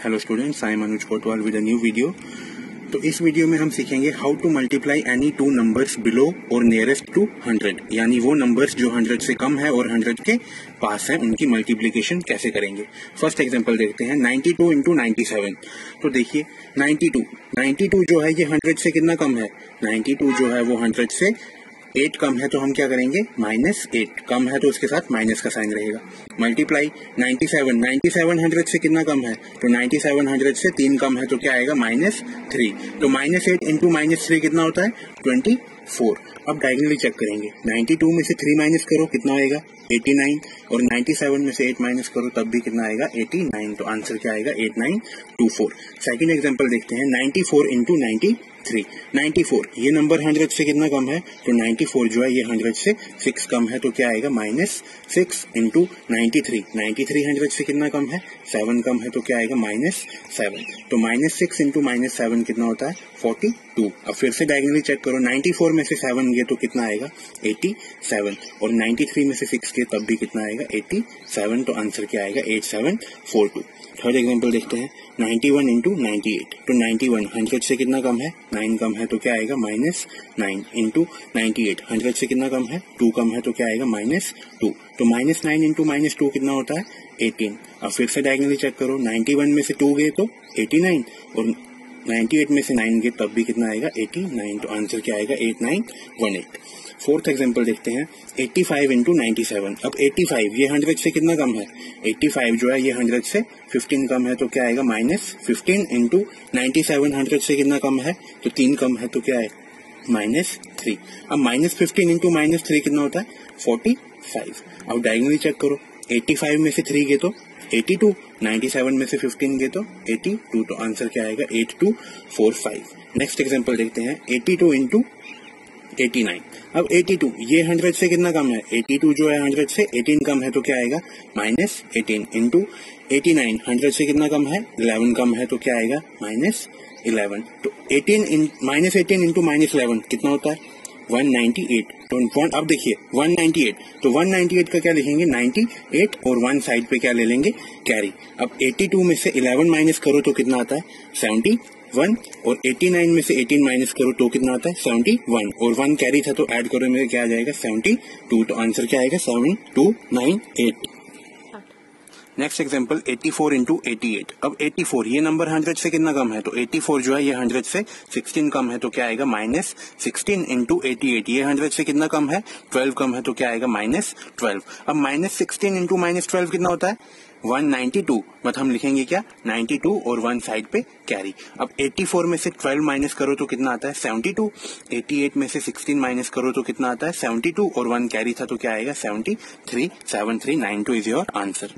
Hello students, I am Anuj Kotwal with a new video. तो इस video में हम सीखेंगे how to multiply any two numbers below और नियरेस्ट टू 100, यानी वो नंबर्स जो 100 से कम है और 100 के पास है उनकी मल्टीप्लिकेशन कैसे करेंगे। फर्स्ट एग्जांपल देखते हैं 92 इंटू 97। तो देखिए 92 जो है ये 100 से कितना कम है। 92 जो है वो 100 से 8 कम है, तो हम क्या करेंगे -8 कम है तो उसके साथ माइनस का साइन रहेगा। मल्टीप्लाई 97 100 से कितना कम है, तो 97 100 से 3 कम है तो क्या आएगा -3। तो -8 इंटू -3 कितना होता है 24। अब डायगोनली चेक करेंगे 92 में से 3 माइनस करो कितना आएगा 89, और 97 में से 8 माइनस करो तब भी कितना आएगा 89। तो आंसर क्या आएगा 8924। सेकंड एग्जांपल देखते हैं 94 इंटू 94। ये नंबर 100 से कितना कम है, तो 94 जो है ये 100 से 6 कम है तो क्या आएगा -6 इंटू 93 100 से कितना कम है 7 कम है तो क्या आएगा -7। तो -6 इंटू -7 कितना होता है 42। अब फिर से डायगोनली चेक करो 94 में से 7 गए तो कितना आएगा 87, और 93 में से 6 गए तब भी कितना आएगा 87। तो आंसर क्या आएगा 8742। थर्ड एग्जांपल देखते हैं 91 इंटू 98। तो 91 100 से कितना कम है 9 कम है तो क्या आएगा -9 इंटू 98 100 से कितना कम है 2 कम है तो क्या आएगा -2। तो -9 इंटू -2 कितना होता है 18। अब फिर से डायगोनली चेक करो 91 में से 2 गए तो 89, और 98 में से 9 गए तब भी कितना आएगा 89। तो आंसर क्या आएगा 8918। फोर्थ एग्जांपल देखते हैं 85 इंटू 97। अब 85 ये 100 से कितना कम है 85 जो है ये 100 से 15 कम है तो क्या आएगा -15 इंटू 97 100 से कितना कम है तो 3 कम है तो क्या है -3। अब -15 इंटू -3 कितना होता है 45। अब डायगोनली चेक करो 85 में से 3 गए तो 82, 97 में से 15 गए तो 82। तो आंसर क्या आएगा 8245। नेक्स्ट एग्जांपल देखते हैं 82 इंटू 89। अब 82 ये 100 से कितना कम है 82 जो है 100 से 18 कम है तो क्या आएगा -18 इंटू 89 100 से कितना कम है 11 कम है तो क्या आएगा -11। तो 18 इंटू -11 कितना होता है 198। तो अब देखिए 198, तो 198 का क्या लिखेंगे 98, और 1 साइड पे क्या ले लेंगे कैरी। अब 82 में से 11 माइनस करो तो कितना आता है 71, और 89 में से 18 माइनस करो तो कितना आता है 71, और 1 कैरी था तो ऐड करो मेरे क्या आ जाएगा 72। तो आंसर क्या आएगा 7298। Next example 84 into 88। अब 84 ये नंबर 100 से कितना कम है, तो 84 जो है ये 100 से 16 कम है तो क्या आएगा -16 इंटू 88। ये 100 से कितना कम है 12 कम है तो क्या आएगा -12। अब -16 इंटू -12 कितना होता है 192, मतलब हम लिखेंगे क्या 92 और 1 साइड पे कैरी। अब 84 में से 12 माइनस करो तो कितना आता है 72, 88 में से 16 माइनस करो तो कितना आता है 72, और 1 कैरी था तो क्या आएगा 73। 7392 इज योर आंसर।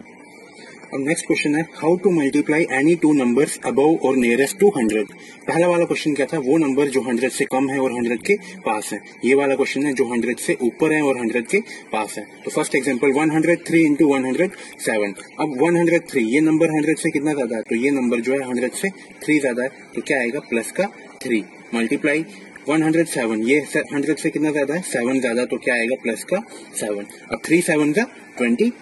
अब नेक्स्ट क्वेश्चन है how to multiply any two numbers above और नियरेस्ट टू 100। पहला वाला क्वेश्चन क्या था, वो नंबर जो 100 से कम है और 100 के पास है। ये वाला क्वेश्चन है जो 100 से ऊपर है और 100 के पास है। तो फर्स्ट एग्जांपल 103 इंटू 107। अब 103 ये नंबर 100 से कितना ज्यादा है, तो ये नंबर जो है 100 से 3 ज्यादा है तो क्या आएगा प्लस का 3। मल्टीप्लाई 107 ये 100 से कितना ज्यादा है 7 ज्यादा तो क्या आएगा प्लस का 7। अब 3 7 का 21।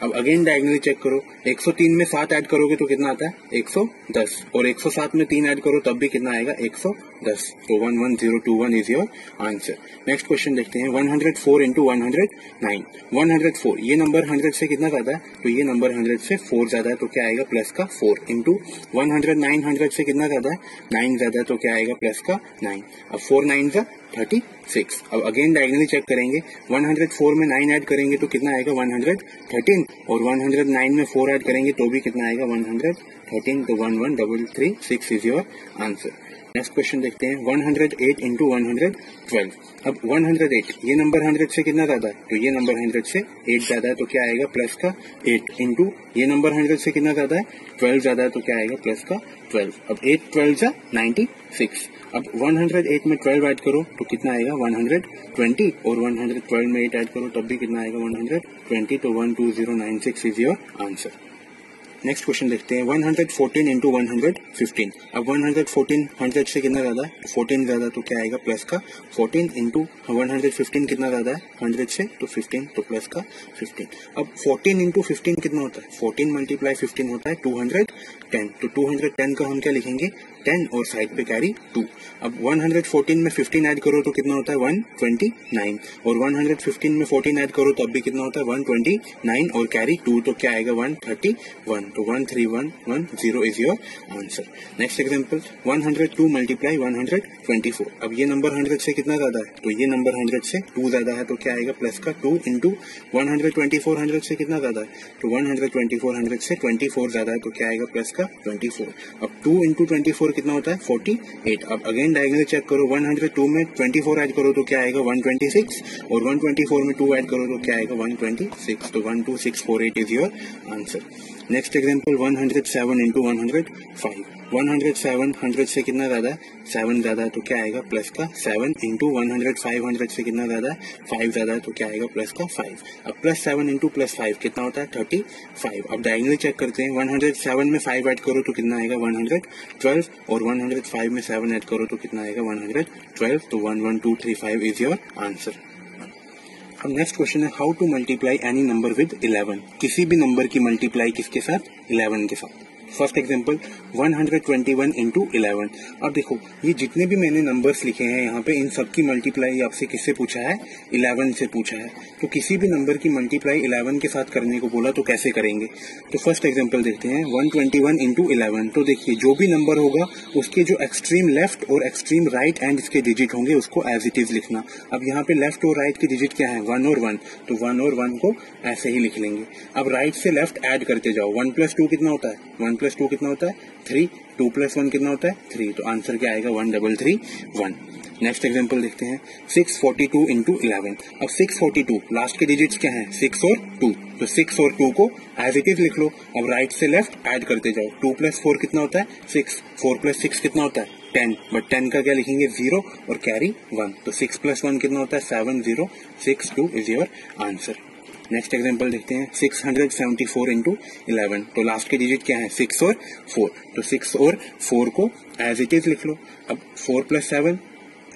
अब अगेन डायगोनली चेक करो 103 में 7 ऐड करोगे तो कितना आता है 110, और 107 में 3 ऐड करो तब भी कितना आएगा 110। तो 11021 is your answer. Next question देखते हैं 104 इंटू 109। 104 ये नंबर 100 से कितना ज्यादा है, तो ये नंबर 100 से 4 ज्यादा है तो क्या आएगा प्लस का 4 इंटू 109 100 से कितना ज्यादा है 9 ज्यादा है तो क्या आएगा प्लस का 9। अब 4 9 का 36। अब अगेन डायगोनली चेक करेंगे 104 में 9 ऐड करेंगे तो कितना आएगा 113, और 109 में 4 ऐड करेंगे तो भी कितना आएगा 113। तो 11336 is your answer. Next question देखते हैं 108 इंटू 112। अब 108 ये नंबर 100 से कितना ज्यादा है, तो ये नंबर 100 से 8 ज्यादा है तो क्या आएगा प्लस का 8 इंटू ये नंबर 100 से कितना ज्यादा है 12 ज्यादा है तो क्या आएगा प्लस का 12। अब 8 12 जा 96। अब 108 में 12 ऐड करो तो कितना आएगा 120, और 112 में 8 ऐड करो तब भी कितना आएगा 120। तो 12096 is your answer. Next question देखते हैं 114 इंटू 115। अब 114 100 से कितना ज्यादा है 14 ज्यादा तो क्या आएगा प्लस का 14 इंटू 115 कितना ज्यादा है 100 से तो 15 तो प्लस का 15। अब 14 इंटू 15 कितना होता है 14 मल्टीप्लाई 15 होता है 10, तो 210 का हम क्या लिखेंगे 10 और साइड पे कैरी 2। अब 114 में 15 ऐड करो तो कितना होता है 129, और 115 में 14 ऐड करो तो अब भी कितना होता है 129 और कैरी 2, तो क्या आएगा 131, तो 13110 is your answer. Next example 102 multiply 124। अब ये नंबर 100 से कितना ज्यादा है, तो ये नंबर 100 से 2 ज्यादा है, तो क्या आएगा प्लस का 2 इंटू 124 100 से कितना ज्यादा है, तो 124 100 से 24 ज्यादा है, तो क्या आएगा प्लस का 24। अब 2 इंटू 24 कितना होता है 48। अब अगेन डायगोनल चेक करो, 102 में 24 ऐड करो तो क्या आएगा 126, और 124 में 2 ऐड करो तो क्या आएगा 126, तो 12648 is your answer. Next example 107 into 105। 107 100 से कितना ज्यादा है 7 ज्यादा है, तो क्या आएगा प्लस का 7 इंटू 105 100 से कितना ज्यादा है 5 ज्यादा है, तो क्या आएगा प्लस का 5। अब प्लस 7 इंटू प्लस 5 कितना होता है 35। अब डायगोनली चेक करते हैं, 107 में 5 ऐड करो तो कितना आएगा 112, और 105 में 7 ऐड करो तो कितना आएगा 112, तो 11235 इज योर आंसर। अब नेक्स्ट क्वेश्चन है how to multiply any number with 11। किसी भी नंबर की मल्टीप्लाई किसके साथ 11 के साथ। First example 121 into 11। अब देखो ये जितने भी मैंने नंबर्स लिखे हैं यहाँ पे, इन सब की मल्टीप्लाई आपसे किससे पूछा है 11 से पूछा है। तो किसी भी नंबर की मल्टीप्लाई 11 के साथ करने को बोला तो कैसे करेंगे। तो फर्स्ट एग्जांपल देखते हैं 121 इंटू 11। तो देखिए जो भी नंबर होगा उसके जो एक्सट्रीम लेफ्ट और एक्सट्रीम राइट एंड इसके डिजिट होंगे उसको एज इट इज लिखना। अब यहाँ पे लेफ्ट और राइट की डिजिट क्या है 1 और 1, तो 1 और 1 को ऐसे ही लिख लेंगे। अब राइट से लेफ्ट ऐड करते जाओ, 1 प्लस 2 कितना होता है 1 प्लस 2 कितना होता है 3, 2 प्लस 1 कितना होता है 3, तो आंसर क्या आएगा 1331। नेक्स्ट एग्जांपल देखते हैं 642 इंटू 11। अब 642 लास्ट के डिजिट्स क्या हैं 6 और 2, तो 6 और 2 को एज इट इज लिख लो। अब राइट से लेफ्ट ऐड करते जाओ, 2 प्लस 4 कितना होता है 6, 4 प्लस 6 कितना होता है 10, बट 10 का क्या लिखेंगे 0 और कैरी 1, तो 6 प्लस 1 कितना होता है 7062 is your answer. Next example देखते हैं 674 इंटू 11। तो लास्ट के डिजिट क्या है 6 और 4, तो 6 और 4 को एज इट इज लिख लो। अब 4 प्लस 7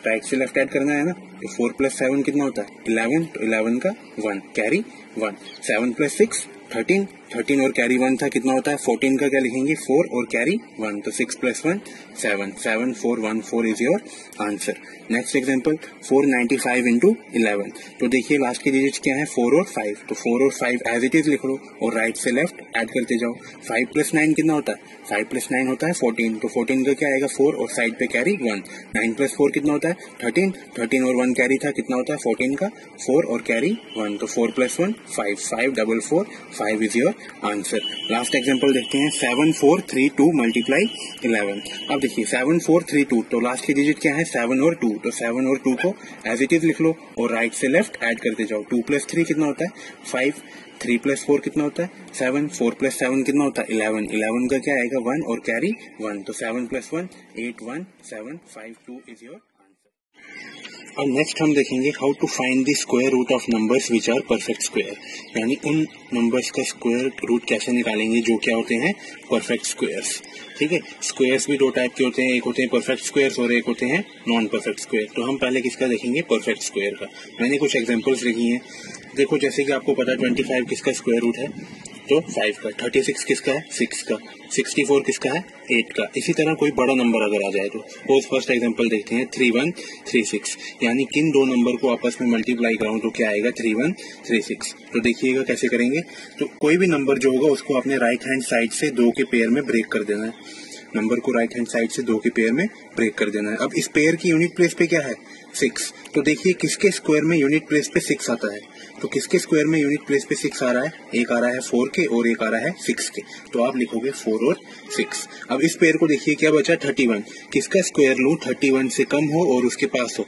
राइट से लेफ्ट ऐड करना है ना, तो 4 प्लस 7 कितना होता है 11, तो 11 का 1 कैरी 1, 7 प्लस 6 13, 13 और कैरी 1 था कितना होता है 14 का क्या लिखेंगे 4 और कैरी 1, तो 6 plus 1 7, 7414 is your answer. Next example 495 into 11। तो देखिए लास्ट के डिजिट्स क्या है 4 और 5, तो 4 और 5 एज इट इज लिख लो और राइट से लेफ्ट ऐड करते जाओ। 5 प्लस 9 कितना होता है 5 प्लस 9 होता है 14, तो 14 का क्या आएगा 4 और साइड पे कैरी 1। 9 प्लस 4 कितना होता है 13, 13 और 1 कैरी था कितना होता है 14 का 4 और कैरी 1, तो 4 plus 1 5, 544 5 is your answer. Last example देखते हैं 7432 मल्टीप्लाई 11। अब देखिए 7432, तो लास्ट की डिजिट क्या है 7 और 2, तो 7 और 2 को एज इट इज लिख लो और राइट से लेफ्ट ऐड करते जाओ। 2 प्लस 3 कितना होता है 5, 3 प्लस 4 कितना होता है 7, 4 प्लस 7 कितना होता है 11, 11 का क्या आएगा 1 और कैरी 1, तो 7 प्लस 1 8, 1 7 5 2 इज योर। और नेक्स्ट हम देखेंगे how to find the square root of numbers which are perfect square, यानी उन नंबर्स का स्क्वायर रूट कैसे निकालेंगे जो क्या होते हैं परफेक्ट स्क्वायर्स। ठीक है, स्क्वायर्स भी दो टाइप के होते हैं, एक होते हैं परफेक्ट स्क्वायर्स और एक होते हैं नॉन परफेक्ट स्क्वायर। तो हम पहले किसका देखेंगे परफेक्ट स्क्वायर का। मैंने कुछ एग्जांपल्स लिखी हैं, देखो जैसे कि आपको पता है 25 किसका स्क्वायर रूट है तो 5 का, 36 किसका है 6 का, 64 किसका है 8 का। इसी तरह कोई बड़ा नंबर अगर आ जाए तो फर्स्ट एग्जांपल देखते हैं 3136, यानी किन दो नंबर को आपस में मल्टीप्लाई कराऊं तो क्या आएगा 3136। तो देखिएगा कैसे करेंगे। तो कोई भी नंबर जो होगा उसको अपने राइट हैंड साइड से 2 के पेयर में ब्रेक कर देना है, नंबर को राइट हैंड साइड से 2 के पेयर में ब्रेक कर देना है। अब इस पेयर की यूनिट प्लेस पे क्या है 6, तो देखिए किसके स्क्वायर में यूनिट प्लेस पे 6 आता है, तो किसके स्क्वायर में यूनिट प्लेस पे 6 आ रहा है, एक आ रहा है 4 के और एक आ रहा है 6 के, तो आप लिखोगे 4 और 6। अब इस पेयर को देखिए क्या बचा 31, किसका स्क्वायर लूं 31 से कम हो और उसके पास हो,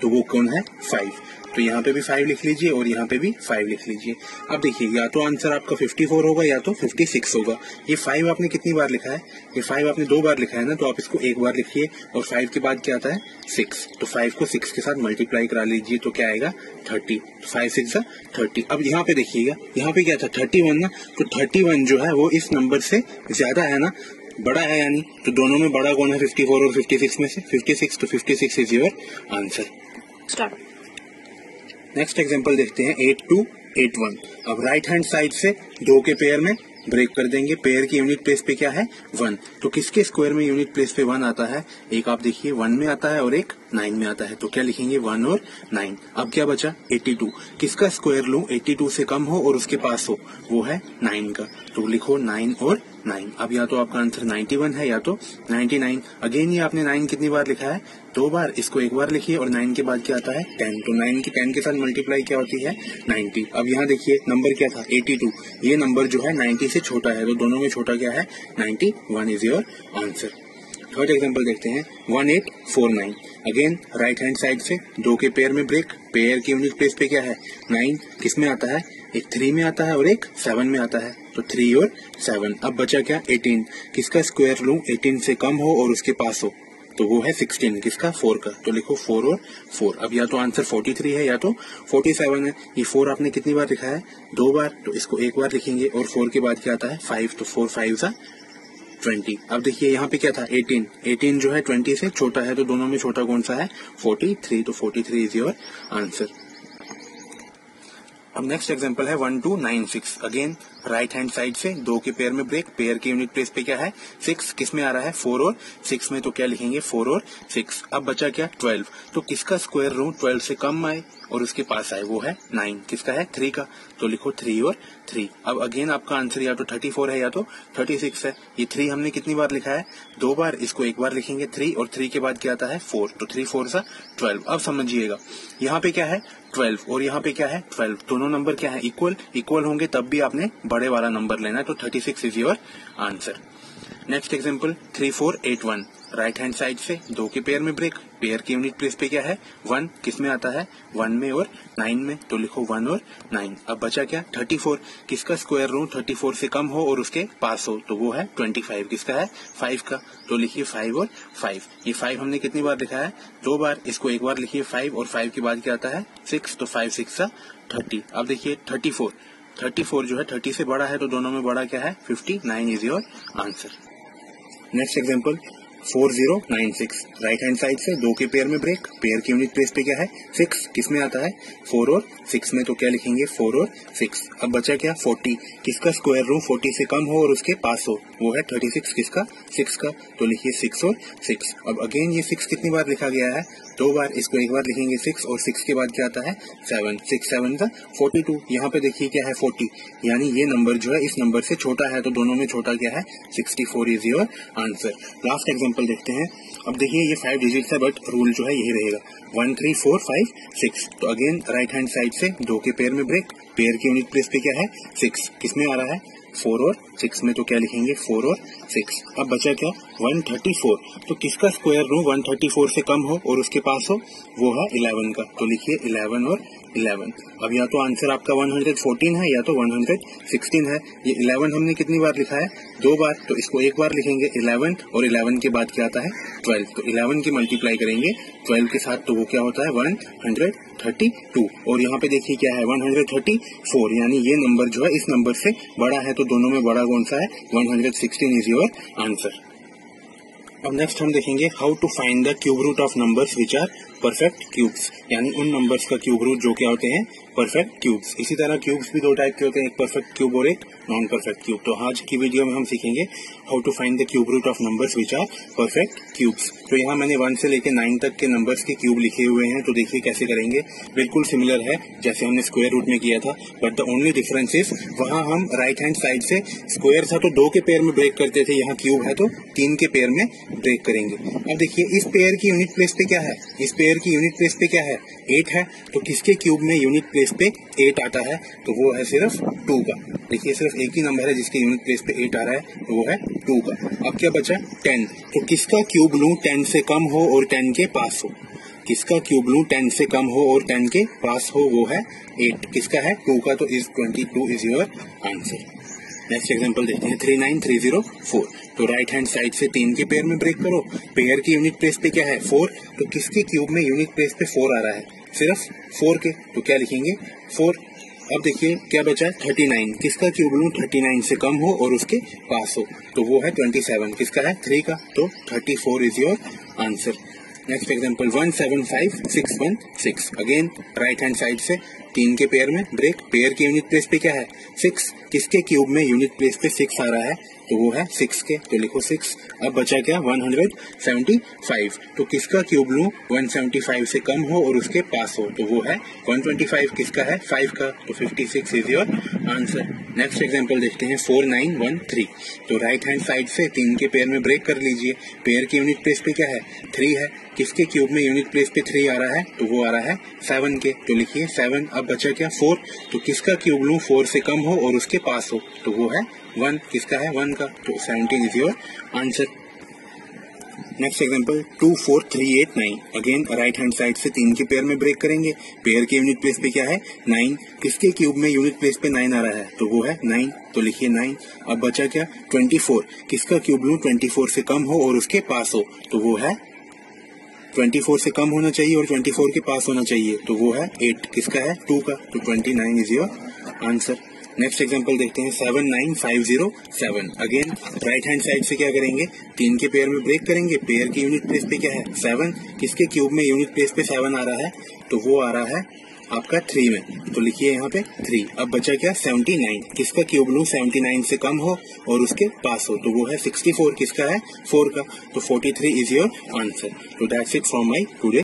तो वो कौन है 5, तो यहाँ पे भी 5 लिख लीजिए और यहाँ पे भी 5 लिख लीजिए। अब देखिए या तो आंसर आपका 54 होगा या तो 56 होगा। ये 5 आपने कितनी बार लिखा है, ये 5 आपने 2 बार लिखा है ना, तो आप इसको एक बार लिखिए और 5 के बाद क्या आता है 6, तो 5 को 6 के साथ मल्टीप्लाई करा लीजिए तो क्या आएगा 30, 5 6 30। अब यहाँ पे देखिएगा, यहाँ पे क्या था 31 ना, तो 31 जो है वो इस नंबर से ज्यादा है ना, बड़ा है यानी, तो दोनों में बड़ा कौन है 54 और 56 में से 56, तो 56 is your answer. Start. Next example देखते हैं 8281। अब राइट हैंड साइड से 2 के पेयर में ब्रेक कर देंगे। पेयर की यूनिट प्लेस पे क्या है 1, तो किसके स्क्वायर में यूनिट प्लेस पे 1 आता है, एक आप देखिए 1 में आता है और एक 9 में आता है, तो क्या लिखेंगे 1 और 9। अब क्या बचा 82, किसका स्क्वायर लूं 82 से कम हो और उसके पास हो, वो है 9 का, तो लिखो 9 और 9। अब या तो आपका आंसर 91 है या तो 99। अगेन ये आपने 9 कितनी बार लिखा है 2 बार, इसको एक बार लिखिए और 9 के बाद क्या आता है 10, तो 9 की 10 के साथ मल्टीप्लाई क्या होती है 90। अब यहाँ देखिए नंबर क्या था 82, ये नंबर जो है 90 से छोटा है, तो दोनों में छोटा क्या है 91 is your answer. Third example देखते हैं 1849। अगेन राइट हैंड साइड से 2 के पेयर में ब्रेक, पेयर की यूनिट प्लेस पे क्या है 9, किस में आता है, एक 3 में आता है और एक 7 में आता है, तो 3 और 7। अब बचा क्या 18, किसका स्क्वायर लूं 18 से कम हो और उसके पास हो, तो वो है 16, किसका 4 का, तो लिखो 4 और 4। अब या तो आंसर 43 है या तो 47 है। ये 4 आपने कितनी बार लिखा है 2 बार, तो इसको एक बार लिखेंगे और 4 के बाद क्या आता है 5, तो 4 5 20। अब देखिए यहाँ पे क्या था 18 जो है 20 से छोटा है, तो दोनों में छोटा कौन सा है 43, तो 43 इज योर आंसर। अब नेक्स्ट एग्जांपल है 1296। अगेन राइट हैंड साइड से 2 के पेयर में ब्रेक, पेयर की यूनिट प्लेस पे क्या है 6, किस में आ रहा है 4 और 6 में, तो क्या लिखेंगे 4 और 6। अब बचा क्या 12, तो किसका स्क्वायर लूं 12 से कम आए और उसके पास आए, वो है 9, किसका है 3 का, तो लिखो 3 और 3। अब अगेन आपका आंसर या तो 34 है या तो 36 है। ये 3 हमने कितनी बार लिखा है 2 बार, इसको एक बार लिखेंगे 3 और 3 के बाद क्या आता है 4, तो 3 4 12। अब समझिएगा यहाँ पे क्या है 12 और यहाँ पे क्या है 12, दोनों नंबर क्या है इक्वल होंगे, तब भी आपने बड़े वाला नंबर लेना है, तो 36 is your answer. Next example 3481। Right hand side से 2 के पेयर में ब्रेक, पेयर की यूनिट प्लेस पे क्या है 1, किस में आता है 1 में और 9 में, तो लिखो 1 और 9। अब बचा क्या 34, किसका स्क्वायर लूं 34 से कम हो और उसके पास हो, तो वो है 25, किसका है 5 का, तो लिखिए 5 और 5। ये 5 हमने कितनी बार लिखा है 2 बार, इसको एक बार लिखिए 5 और 5 के बाद क्या आता है 6, तो 5 6 30। अब देखिए 34 जो है 30 से बड़ा है, तो दोनों में बड़ा क्या है 59 is your answer. Next example 4096। Right hand side से 2 के पेयर में ब्रेक, पेयर की यूनिट प्लेस पे क्या है 6, किस में आता है 4 और 6 में, तो क्या लिखेंगे 4 और 6। अब बचा क्या 40, किसका स्क्वायर लूं 40 से कम हो और उसके पास हो, वो है 36, किसका 6 का, तो लिखिए 6 और 6। अब अगेन ये 6 कितनी बार लिखा गया है 2 बार, इसको एक बार लिखेंगे 6 और 6 के बाद क्या आता है 7, 6 7 42। यहाँ पे देखिए क्या है 40, यानी ये नंबर जो है इस नंबर से छोटा है, तो दोनों में छोटा क्या है 64 is your answer. Last example देखते हैं। अब देखिए ये 5 डिजिट्स है, बट रूल जो है यही रहेगा 1 3 4 5 6। तो अगेन राइट हैंड साइड से 2 के पेयर में ब्रेक, पेयर की यूनिट प्लेस पे क्या है 6, किसमें आ रहा है 4 और 6 में, तो क्या लिखेंगे 4 और 6। अब बचा क्या 134, तो किसका स्क्वायर लूं 134 से कम हो और उसके पास हो, वो है 11 का, तो लिखिए 11 और 11। अब या तो आंसर आपका 114 है या तो 116 है। ये 11 हमने कितनी बार लिखा है 2 बार, तो इसको एक बार लिखेंगे 11 और 11 के बाद क्या आता है 12, तो 11 की मल्टीप्लाई करेंगे 12 के साथ, तो वो क्या होता है 132। और यहाँ पे देखिए क्या है 134, यानी ये नंबर जो है इस नंबर से बड़ा है, तो दोनों में बड़ा कौन सा है 116 इज योर आंसर। अब नेक्स्ट हम देखेंगे how to find the cube root of numbers which are perfect cubes, यानी उन नंबर्स का क्यूब रूट जो क्या होते हैं परफेक्ट क्यूब्स। इसी तरह क्यूब्स भी 2 टाइप के होते हैं, एक परफेक्ट क्यूब और एक नॉन परफेक्ट क्यूब। तो आज की वीडियो में हम सीखेंगे how to find the cube root of numbers which are perfect cubes. तो यहाँ मैंने 1 से लेकर 9 तक के नंबर्स के क्यूब लिखे हुए हैं, तो देखिए कैसे करेंगे। बिल्कुल सिमिलर है जैसे हमने स्क्वायर रूट में किया था, but the only difference is वहाँ हम राइट हैंड साइड से स्क्वायर था तो 2 के पेयर में ब्रेक करते थे, यहाँ क्यूब है तो 3 के पेयर में ब्रेक करेंगे। अब देखिए इस पेयर की यूनिट प्लेस पे क्या है, इस पेयर की यूनिट प्लेस पे क्या है 8 है, तो किसके क्यूब में यूनिट प्लेस पे 8 आता है, तो वो है सिर्फ 2 का। देखिए सिर्फ एक ही नंबर है जिसके यूनिट प्लेस पे 8 आ रहा है, वो है 2 का। अब क्या बचा 10, तो किसका क्यूब लूं 10 से कम हो और 10 के पास हो, किसका क्यूब लूं 10 से कम हो और 10 के पास हो, वो है 8, किसका है 2 का, तो is 22 is your answer. Next example देखते हैं 39304। तो राइट हैंड साइड से 3 के पेयर में ब्रेक करो, पेयर की यूनिट प्लेस पे क्या है 4, तो किसके क्यूब में यूनिट प्लेस पे 4 आ रहा है सिर्फ 4 के, तो क्या लिखेंगे 4। अब देखिए क्या बचा 39, किसका क्यूब लूं 39 से कम हो और उसके पास हो, तो वो है 27, किसका है 3 का, तो 34 is your answer. Next example 175616। Again right hand side से 3 के पेयर में ब्रेक, पेयर की यूनिट प्लेस पे क्या है 6, किसके क्यूब में यूनिट प्लेस पे 6 आ रहा है तो वो है 6 के, तो लिखो 6। अब बचा क्या 175, तो किसका क्यूब लूं 175 से कम हो और उसके पास हो, तो वो है 125, किसका है 5 का, तो 56 is your answer. Next example देखते हैं 4913। तो राइट हैंड साइड से 3 के पेयर में ब्रेक कर लीजिए, पेयर की यूनिट प्लेस पे क्या है 3 है, किसके क्यूब में यूनिट प्लेस पे 3 आ रहा है तो वो आ रहा है 7 के, तो लिखिए 7। अब बचा क्या 4, तो किसका क्यूब लूं 4 से कम हो और उसके पास हो, तो वो है 1, किसका है 1 का, तो 17 is your answer. Next example 24389। Again right hand side से 3 के पेयर में ब्रेक करेंगे, पेयर की यूनिट प्लेस पे क्या है 9, किसके क्यूब में यूनिट प्लेस पे 9 आ रहा है तो वो है 9, तो लिखिए 9। अब बचा क्या 24, किसका क्यूब लूं 24 से कम हो और उसके पास हो, तो वो है 24 से कम होना चाहिए और 24 के पास होना चाहिए, तो वो है 8, किसका है 2 का, तो 29 is your answer. Next example देखते हैं 79507। अगेन राइट हैंड साइड से क्या करेंगे 3 के पेयर में ब्रेक करेंगे, पेयर की यूनिट प्लेस पे क्या है 7, किसके क्यूब में यूनिट प्लेस पे 7 आ रहा है तो वो आ रहा है आपका 3 में, तो लिखिए यहाँ पे 3। अब बचा क्या 79, किसका क्यूब लूं 79 से कम हो और उसके पास हो, तो वो है 64, किसका है 4 का, तो 43 इज योर आंसर। तो that's it from my today